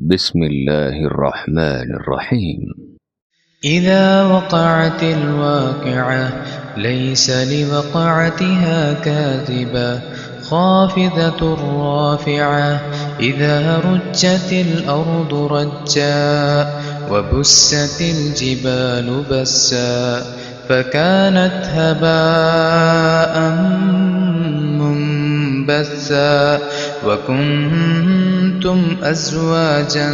بسم الله الرحمن الرحيم. إذا وقعت الواقعة ليس لوقعتها كاذبة خافضة رافعة إذا رجت الأرض رجا وبست الجبال بسا فكانت هباء منبثا وكنتم أزواجا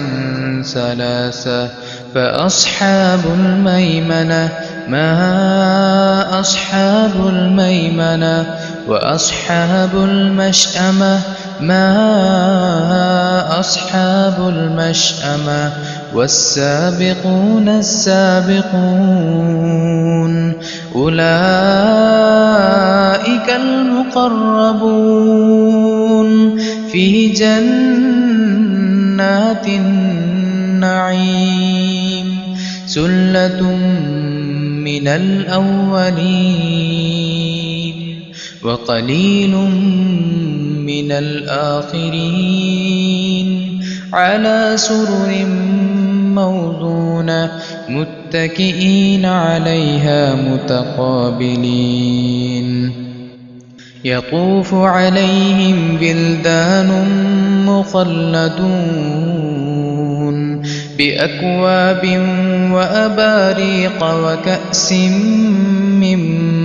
ثلاثا فأصحاب الميمنة ما أصحاب الميمنة وأصحاب المشأمة ما أصحاب المشأمة والسابقون السابقون أولئك المقربون في جنات النعيم ثلة من الأولين وقليل من الآخرين على سرر موضونة متكئين عليها متقابلين يطوف عليهم بلدان مخلدون بأكواب وأباريق وكأس من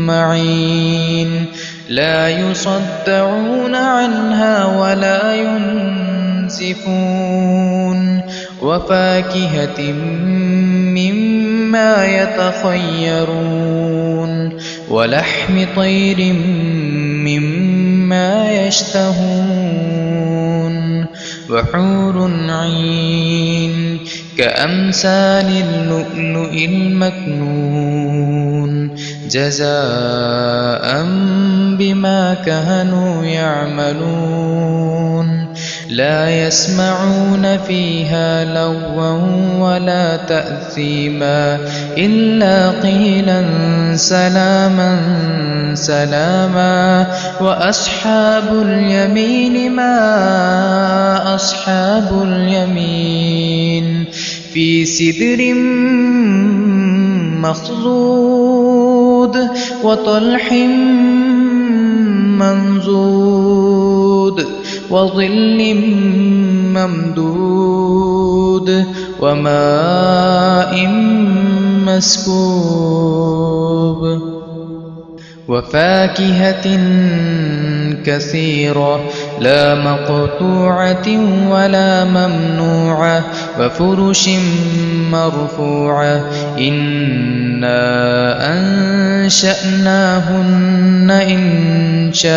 معين لا يصدعون عنها ولا ينزفون وفاكهة مما يتخيرون ولحم طير مما يشتهون وحور عين كأمثال اللؤلؤ المكنون جزاء بما كانوا يعملون لا يسمعون فيها لغوا ولا تأثيما إلا قيلا سلاما سلاما وأصحاب اليمين ما أصحاب اليمين في سدر مخضود وطلح منضود وظل ممدود وماء مسكوب وفاكهة كثيرة لا مقطوعة ولا ممنوعة وفرش مرفوعة إنا أنشأناهن إنشاء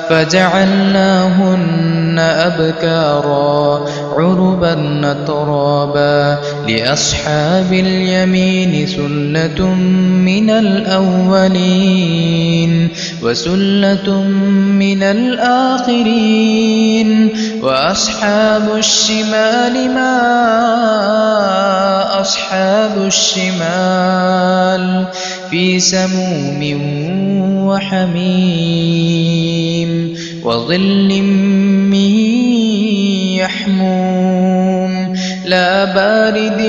فجعلناهن أبكارا عربا أترابا لأصحاب اليمين ثلة من الأولين وثلة من الآخرين وأصحاب الشمال ما أصحاب الشمال في سموم وحميم وظل من يحموم لا بارد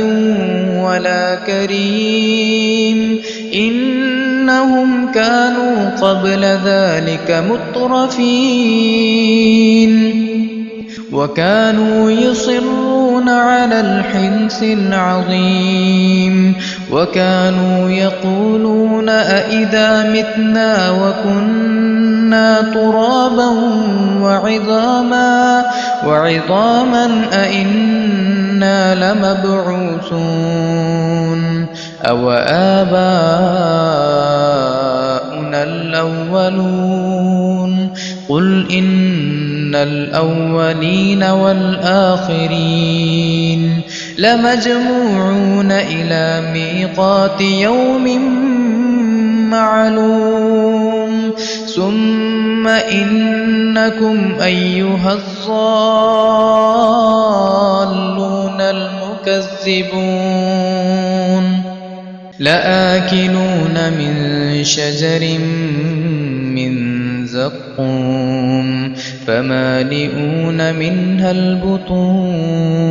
ولا كريم إنهم كانوا قبل ذلك مترفين وكانوا يصرون على الحنث العظيم وكانوا يقولون أئذا متنا وكنا ترابا وعظاما أئنا لمبعوثون أو آباؤنا الأولون قل إن الأولين والآخرين لمجموعون إلى ميقات يوم معلوم ثم إنكم أيها الضالون المكذبون لآكلون من شجر من زقوم الحلقوم فمالئون منها البطون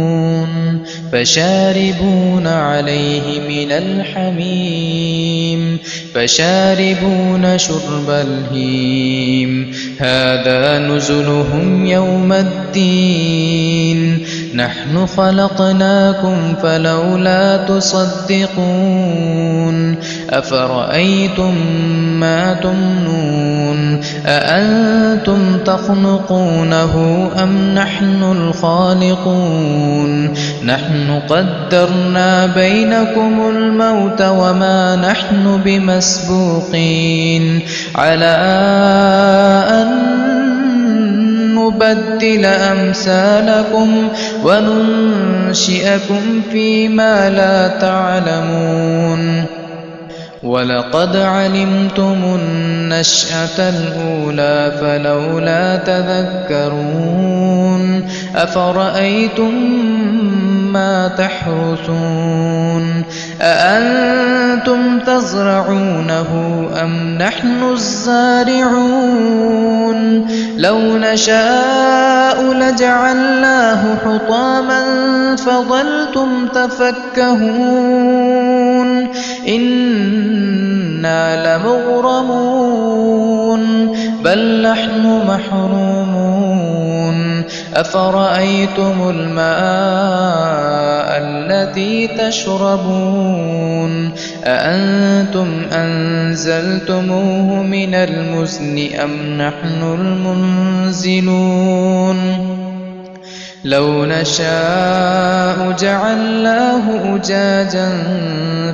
فشاربون عليه من الحميم فشاربون شرب الهيم هذا نزلهم يوم الدين نحن خلقناكم فلولا تصدقون أفرأيتم ما تمنون أأنتم تخلقونه أم نحن الخالقون نحن قدرنا بينكم الموت وما نحن بمسبوقين على أن نبدل أمثالكم وننشئكم فيما لا تعلمون ولقد علمتم النشأة الأولى فلولا تذكرون أفرأيتم ما تحرثون أأنتم تزرعونه أم نحن الزارعون لو نشاء لجعلناه حطاما فظلتم تفكهون إنا لمغرمون بل نحن محرومون أفرأيتم الماء الذي تشربون أأنتم أنزلتموه من المزن أم نحن المنزلون لو نشاء جعلناه أجاجا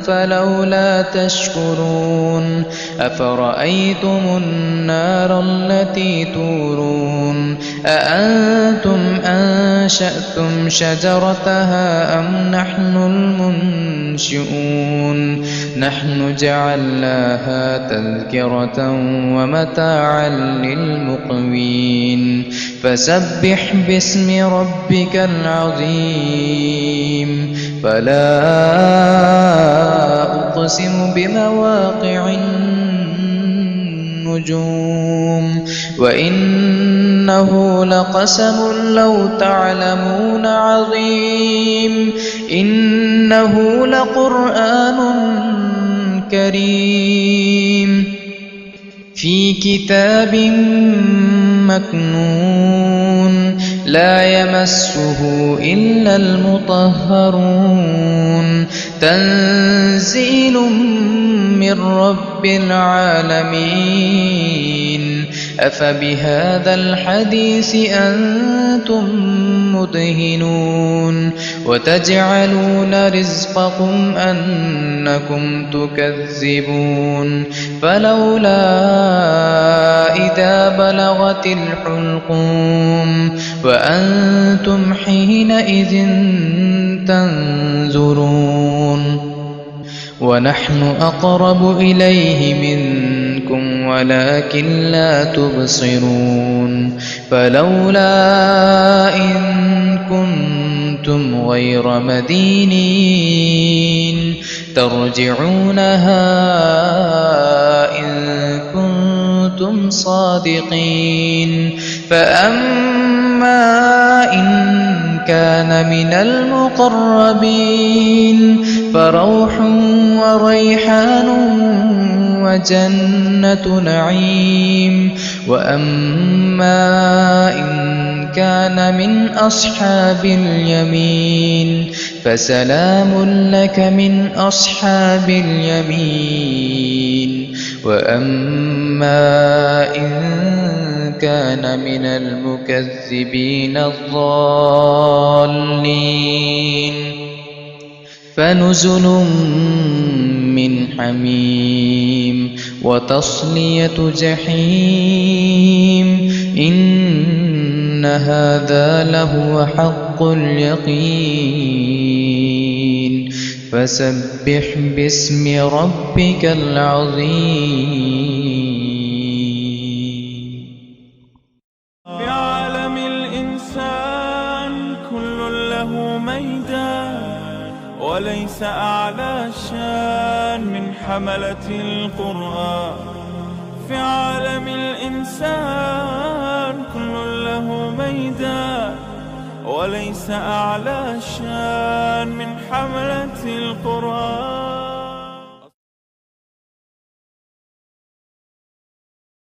فلولا تشكرون أفرأيتم النار التي تورون أأنتم أنشأتم شجرتها أم نحن المنشئون نحن جعلناها تذكرة ومتاعا للمقوين فسبح باسم ربك العظيم فلا أقسم بمواقع النجوم وإنه لقسم لو تعلمون عظيم إنه لقرآن كريم في كتاب مكنون لا يمسه إلا المطهرون تنزيل من رب العالمين أفبهذا الحديث أنتم مدهنون وتجعلون رزقكم أنكم تكذبون فلولا إذا بلغت الحلقوم وأنتم حينئذ تنظرون ونحن أقرب إليه منكم ولكن لا تبصرون فلولا إن كنتم غير مدينين ترجعونها إن كنتم صادقين فأما إن كان من المقربين فروح وريحان وجنة نعيم وأما إن كان من أصحاب اليمين فسلام لك من أصحاب اليمين وأما إن كان من المكذبين الضالين فنزل من حميم وتصلية جحيم إن هذا لهو حق اليقين فسبح باسم ربك العظيم في عالم الإنسان كل له ميدان وليس أعلى شان من حملة القرآن في عالم الإنسان كل له ميدان، وليس أعلى شان من حملة القرآن.